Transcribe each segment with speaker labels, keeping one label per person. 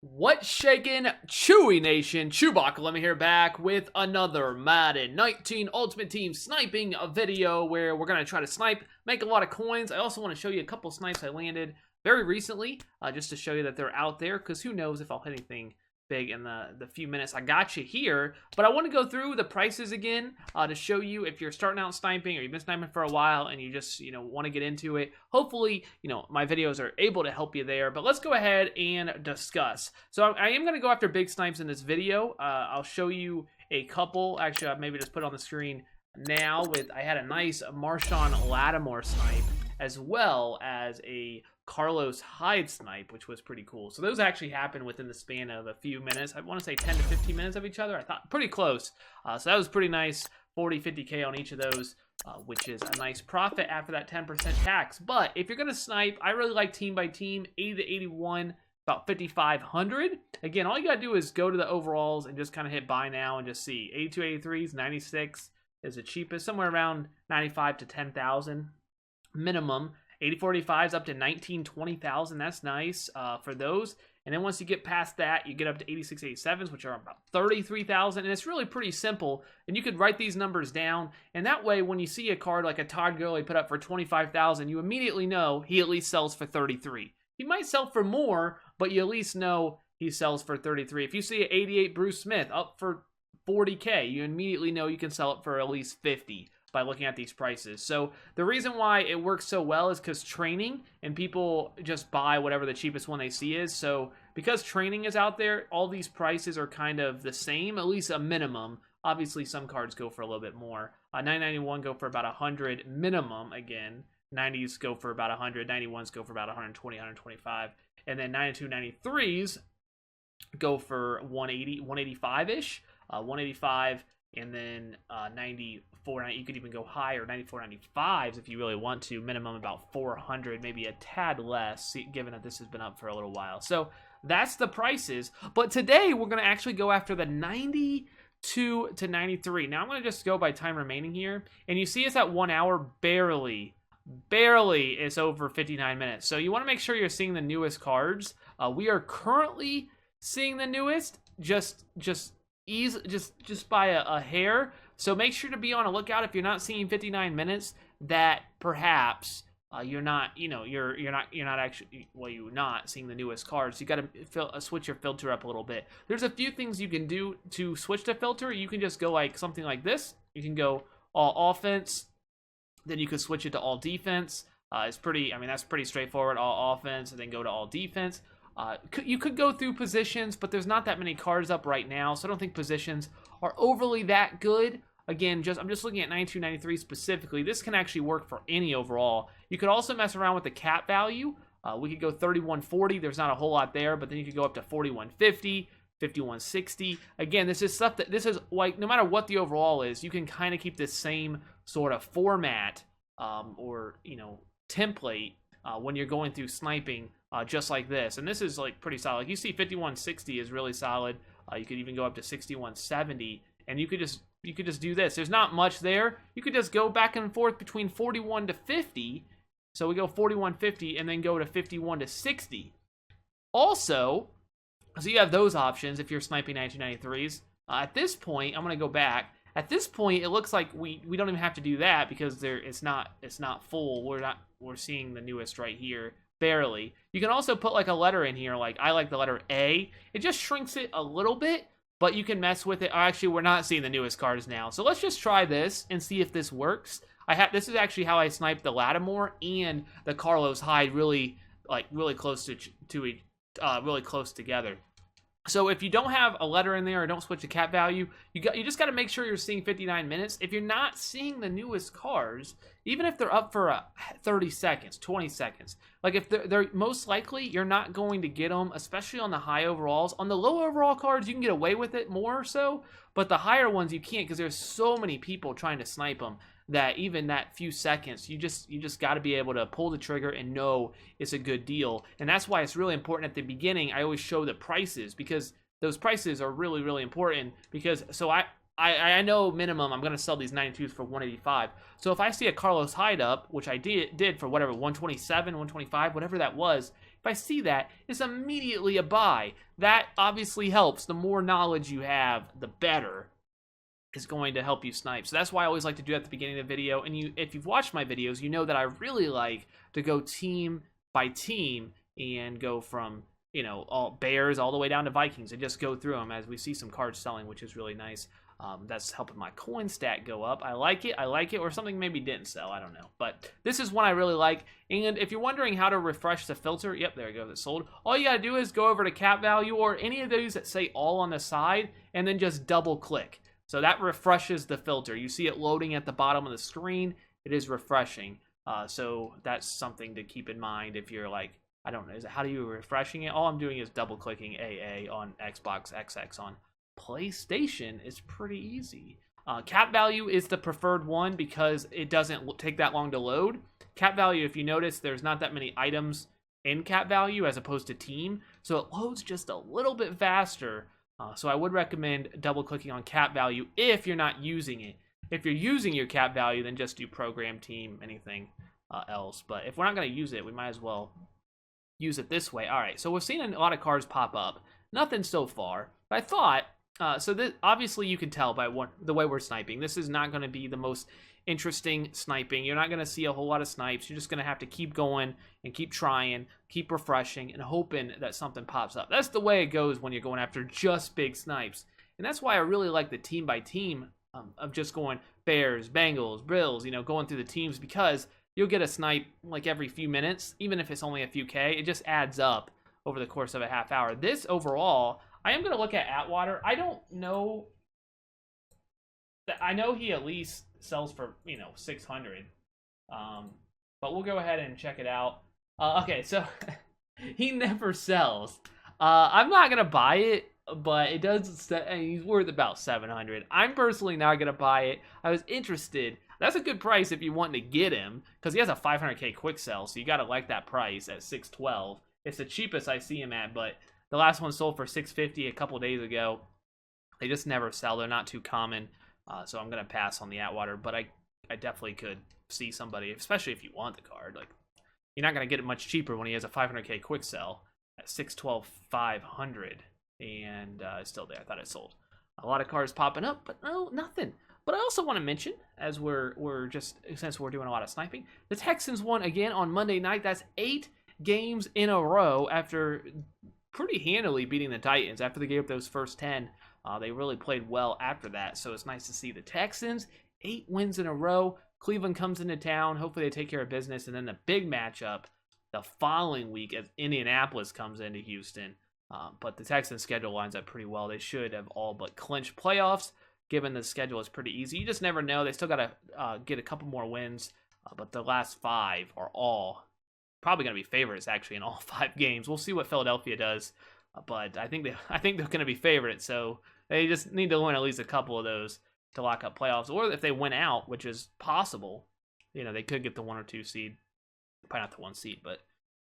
Speaker 1: What's shaking, Chewy Nation? ChewbaccaLemma here, back with another Madden 19 Ultimate Team sniping video where we're going to try to snipe, make a lot of coins. I also want to show you a couple snipes I landed very recently, just to show you that they're out there, because who knows if I'll hit anything big in the few minutes I got you here. But I want to go through the prices again to show you if you're starting out sniping or you've been sniping for a while and you just want to get into it. Hopefully my videos are able to help you there. But let's go ahead and discuss. So I am going to go after big snipes in this video. I'll show you a couple. Actually, I'll maybe just put it on the screen now. I had a nice Lattimore snipe, as well as a Carlos Hyde snipe, which was pretty cool. So those actually happened within the span of a few minutes. I want to say 10 to 15 minutes of each other. I thought pretty close. So that was pretty nice. 40, 50K on each of those, which is a nice profit after that 10% tax. But if you're going to snipe, I really like team by team, 80 to 81, about 5,500. Again, all you got to do is go to the overalls and just kind of hit buy now and just see. 82, 83s, 96 is the cheapest, somewhere around 95 to 10,000 minimum. 8045s up to 19, 20,000. That's nice for those. And then once you get past that, you get up to 86, 87s, which are about 33,000. And it's really pretty simple. And you could write these numbers down. And that way, when you see a card like a Todd Gurley put up for 25,000, you immediately know he at least sells for 33. He might sell for more, but you at least know he sells for 33. If you see an 88 Bruce Smith up for 40K, you immediately know you can sell it for at least 50. By looking at these prices. So the reason why it works so well is because training, and people just buy whatever the cheapest one they see is. So because training is out there, all these prices are kind of the same, at least a minimum. Obviously some cards go for a little bit more. 991 go for about 100 minimum. Again, 90s go for about 100, 91s go for about 120, 125, and then 92, 93s go for 180, 185-ish, 185. And then 94, you could even go higher, 94, 95s if you really want to. Minimum about 400, maybe a tad less, given that this has been up for a little while. So that's the prices. But today we're going to actually go after the 92 to 93. Now I'm going to just go by time remaining here. And you see it's at 1 hour, barely it's over 59 minutes. So you want to make sure you're seeing the newest cards. We are currently seeing the newest, just by a hair. So make sure to be on a lookout if you're not seeing 59 minutes, that perhaps you're not actually, well, you're not seeing the newest cards. You got to switch your filter up a little bit. There's a few things you can do to switch the filter. You can just go like something like this. You can go all offense, then you could switch it to all defense. That's pretty straightforward. All offense, and then go to all defense. You could go through positions, but there's not that many cards up right now, so I don't think positions are overly that good. Again, I'm just looking at 92, 93 specifically. This can actually work for any overall. You could also mess around with the cap value. We could go 3140. There's not a whole lot there, but then you could go up to 4150, 5160. Again, this is stuff that, this is like, no matter what the overall is, you can kind of keep this same sort of format or template when you're going through sniping. Just like this, and this is like pretty solid. Like you see 5160 is really solid. You could even go up to 6170, and you could just do this. There's not much there. You could just go back and forth between 41 to 50. So we go 4150 and then go to 51 to 60. Also, so you have those options if you're sniping 1993s. At this point, I'm going to go back. At this point, it looks like we don't even have to do that because it's not full. We're seeing the newest right here. Barely. You can also put like a letter in here, like I like the letter A. It just shrinks it a little bit, but you can mess with it. Actually, we're not seeing the newest cards now. So let's just try this and see if this works. This is actually how I sniped the Lattimore and the Carlos Hyde really close really close together. So if you don't have a letter in there or don't switch the cap value, you just got to make sure you're seeing 59 minutes. If you're not seeing the newest cards, even if they're up for 30 seconds, 20 seconds, like if they're most likely, you're not going to get them, especially on the high overalls. On the low overall cards, you can get away with it more so, but the higher ones you can't because there's so many people trying to snipe them that even that few seconds, you just got to be able to pull the trigger and know it's a good deal. And that's why it's really important at the beginning. I always show the prices because those prices are really, really important. Because so I know minimum I'm going to sell these 92s for 185. So if I see a Carlos Hyde up, which I did for whatever 127, 125, whatever that was, if I see that, it's immediately a buy. That obviously helps. The more knowledge you have, the better is going to help you snipe. So that's why I always like to do that at the beginning of the video. And if you've watched my videos, you know that I really like to go team by team and go from, you know, all Bears all the way down to Vikings and just go through them as we see some cards selling, which is really nice. That's helping my coin stat go up. I like it, or something maybe didn't sell, I don't know. But this is one I really like. And if you're wondering how to refresh the filter, yep, there it goes, it sold. All you gotta do is go over to cap value or any of those that say all on the side, and then just double click. So that refreshes the filter. You see it loading at the bottom of the screen. It is refreshing. So that's something to keep in mind if you're like, I don't know, how do you refreshing it? All I'm doing is double clicking AA on Xbox, XX on PlayStation. Is pretty easy. Cap value is the preferred one because it doesn't take that long to load. Cap value, if you notice, there's not that many items in cap value as opposed to team. So it loads just a little bit faster. So I would recommend double clicking on cap value if you're not using it. If you're using your cap value, then just do program, team, anything else. But if we're not going to use it, we might as well use it this way. All right, so we've seen a lot of cards pop up. Nothing so far. But I thought, so this, obviously you can tell by the way we're sniping. This is not going to be the most interesting sniping. You're not going to see a whole lot of snipes. You're just going to have to keep going and keep trying, keep refreshing, and hoping that something pops up. That's the way it goes when you're going after just big snipes. And that's why I really like the team by team of just going Bears, Bengals, Bills, you know, going through the teams, because you'll get a snipe like every few minutes, even if it's only a few K. It just adds up over the course of a half hour. This overall, I am going to look at Atwater. I don't know. I know he at least sells for, you know, 600. But we'll go ahead and check it out. Okay, so he never sells. I'm not going to buy it, but it does. He's worth about 700. I'm personally not going to buy it. I was interested. That's a good price if you want to get him, because he has a 500K quick sell, so you got to like that price at 612. It's the cheapest I see him at, but the last one sold for 650 a couple days ago. They just never sell. They're not too common. So I'm going to pass on the Atwater, but I definitely could see somebody, especially if you want the card. Like, you're not going to get it much cheaper when he has a 500K quick sell at 612 500, and it's still there. I thought it sold. A lot of cards popping up, but no, nothing. But I also want to mention, as we're just, since we're doing a lot of sniping, the Texans won again on Monday night. That's 8 games in a row after pretty handily beating the Titans. After they gave up those first 10, they really played well after that. So it's nice to see the Texans, 8 wins in a row. Cleveland comes into town. Hopefully they take care of business. And then the big matchup the following week as Indianapolis comes into Houston. But the Texans' schedule lines up pretty well. They should have all but clinched playoffs, given the schedule is pretty easy. You just never know. They still got to get a couple more wins. But the last 5 are all probably going to be favorites, actually, in all 5 games. We'll see what Philadelphia does. But I think they're going to be favorites. So they just need to win at least a couple of those to lock up playoffs. Or if they win out, which is possible, you know, they could get the 1 or 2 seed. Probably not the 1 seed, but,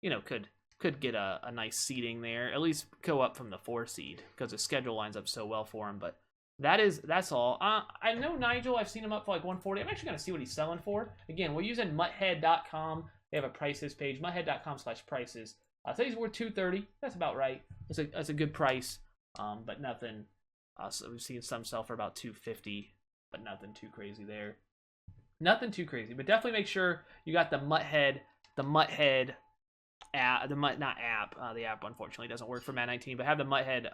Speaker 1: you know, could get a nice seeding there. At least go up from the 4 seed, because the schedule lines up so well for him. But that's all. I know Nigel, I've seen him up for like 140. I'm actually going to see what he's selling for. Again, we're using Muthead.com. They have a prices page, Muthead.com/prices. So he's worth 230. That's about right. That's a good price, but nothing. So we've seen some sell for about 250, but nothing too crazy there. Nothing too crazy, but definitely make sure you got the Muthead app, the app unfortunately doesn't work for Madden 19, but have the Muthead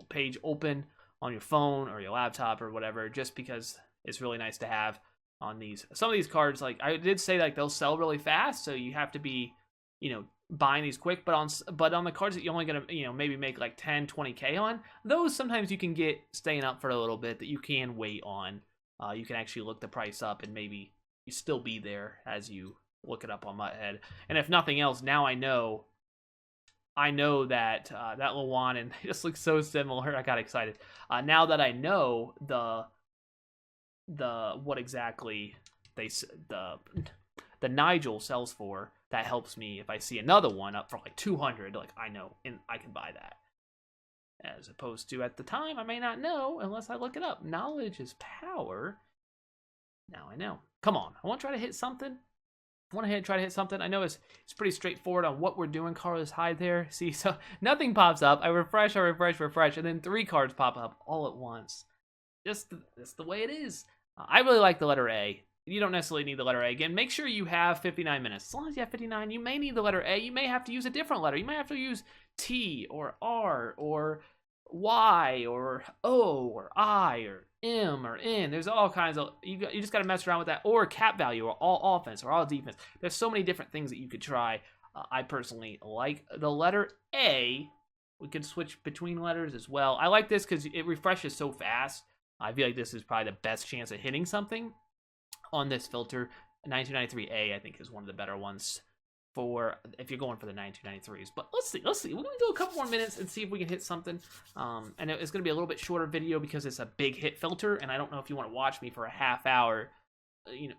Speaker 1: page open on your phone or your laptop or whatever, just because it's really nice to have on these. Some of these cards, like I did say, like they'll sell really fast, so you have to be, you know, buying these quick. But on the cards that you're only gonna, you know, maybe make like 10, 20K on, those sometimes you can get staying up for a little bit that you can wait on. You can actually look the price up and maybe you still be there as you look it up on Muthead. And if nothing else, now I know that that Lawan, and they just look so similar. I got excited. Now that I know what exactly the Nigel sells for, that helps me if I see another one up for like 200, like I know and I can buy that. As opposed to at the time, I may not know unless I look it up. Knowledge is power. Now I know. Come on, I want to try to hit something. want to try to hit something. I know it's pretty straightforward on what we're doing. Carlos Hyde there. See, so nothing pops up. I refresh, and then 3 cards pop up all at once. That's the way it is. I really like the letter A. You don't necessarily need the letter A. Again, make sure you have 59 minutes. As long as you have 59, you may need the letter A. You may have to use a different letter. You might have to use T or R or Y or O or I or M or N. There's all kinds of, you just got to mess around with that. Or cap value or all offense or all defense. There's so many different things that you could try. I personally like the letter A. We could switch between letters as well. I like this because it refreshes so fast. I feel like this is probably the best chance at hitting something on this filter. 1993A, I think, is one of the better ones for if you're going for the 1993s. But let's see. We're going to do a couple more minutes and see if we can hit something. And it's going to be a little bit shorter video because it's a big hit filter, and I don't know if you want to watch me for a half hour,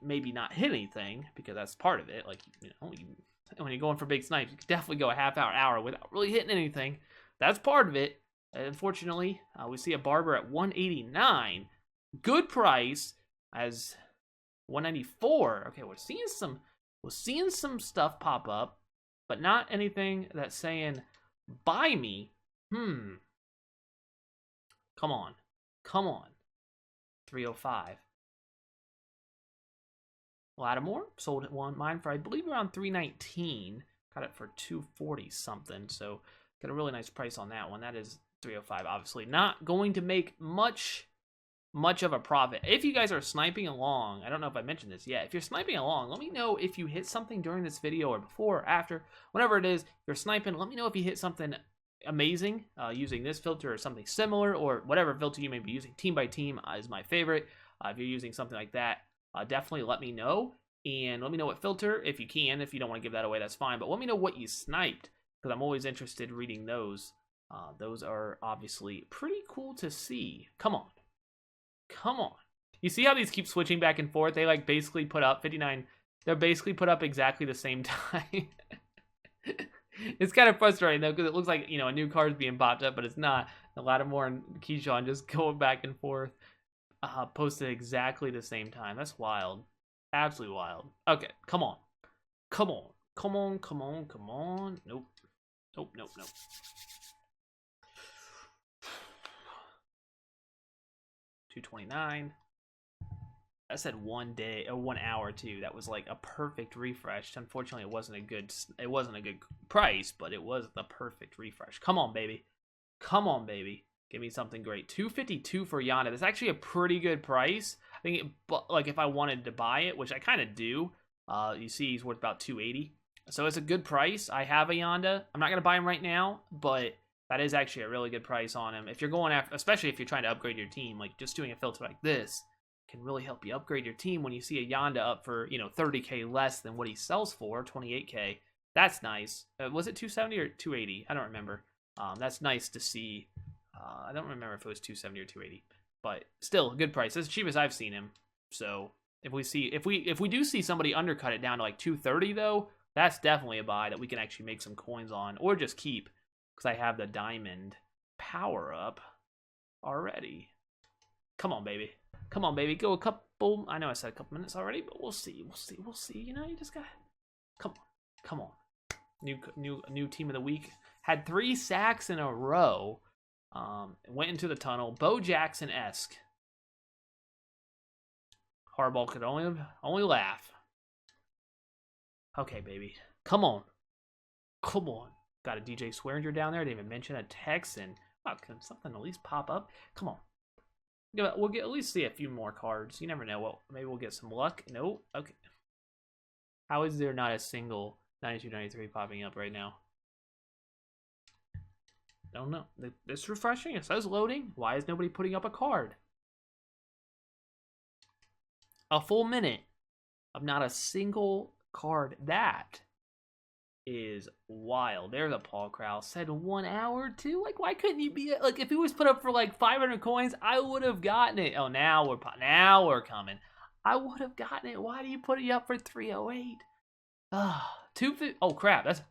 Speaker 1: maybe not hit anything, because that's part of it. Like, when you're going for big snipes, you can definitely go a half hour without really hitting anything. That's part of it. Unfortunately, we see a Barber at 189. Good price as 194. Okay, we're seeing some stuff pop up, but not anything that's saying buy me. Come on. 305. Lattimore sold at mine for I believe around 319. Got it for 240 something. So got a really nice price on that one. That is 305. Obviously not going to make much of a profit. If you guys are sniping along, I don't know if I mentioned this yet. If you're sniping along, let me know if you hit something during this video or before or after. Whenever it is, if you're sniping, let me know if you hit something amazing using this filter or something similar or whatever filter you may be using. Team by team is my favorite. If you're using something like that, definitely let me know. And let me know what filter, if you can. If you don't want to give that away, that's fine. But let me know what you sniped, because I'm always interested in reading those. Those are obviously pretty cool to see. Come on. You see how these keep switching back and forth? They like basically put up 59. They're basically put up exactly the same time. It's kind of frustrating though, because it looks like, a new card's being popped up, but it's not. The Lattimore and Keyshawn just going back and forth, posted exactly the same time. That's wild. Absolutely wild. Okay, come on. Nope. 229. I said 1 day or 1 hour too. That was like a perfect refresh. Unfortunately, it wasn't a good price, but it was the perfect refresh. Come on, baby. Give me something great. 252 for Yonda. That's actually a pretty good price. I think like if I wanted to buy it, which I kind of do, you see he's worth about 280. So it's a good price. I have a Yonda. I'm not gonna buy him right now, but that is actually a really good price on him. If you're going after, especially if you're trying to upgrade your team, like just doing a filter like this can really help you upgrade your team. When you see a Yonda up for 30k less than what he sells for, 28k, that's nice. Was it 270 or 280? I don't remember. That's nice to see. I don't remember if it was 270 or 280, but still a good price. That's the cheapest I've seen him. So if we do see somebody undercut it down to like 230 though, that's definitely a buy that we can actually make some coins on, or just keep, because I have the diamond power up already. Come on, baby. Go a couple. I know I said a couple minutes already, but we'll see. You just gotta come on. New team of the week. Had 3 sacks in a row. Went into the tunnel. Bo Jackson-esque. Harbaugh could only laugh. Okay, baby. Come on. Got a DJ Swearinger down there. I didn't even mention a Texan. Wow, can something at least pop up? Come on. We'll get at least see a few more cards. You never know. Well, maybe we'll get some luck. Nope. Okay. How is there not a single 92, 93 popping up right now? Don't know. It's refreshing. It says loading. Why is nobody putting up a card? A full minute of not a single card. That is wild. There's a Paul Krause. Said 1 hour too. Like, why couldn't you be like, if he was put up for like 500 coins, I would have gotten it. Oh, now we're coming. I would have gotten it. Why do you put it up for 308? 250. Oh crap. That's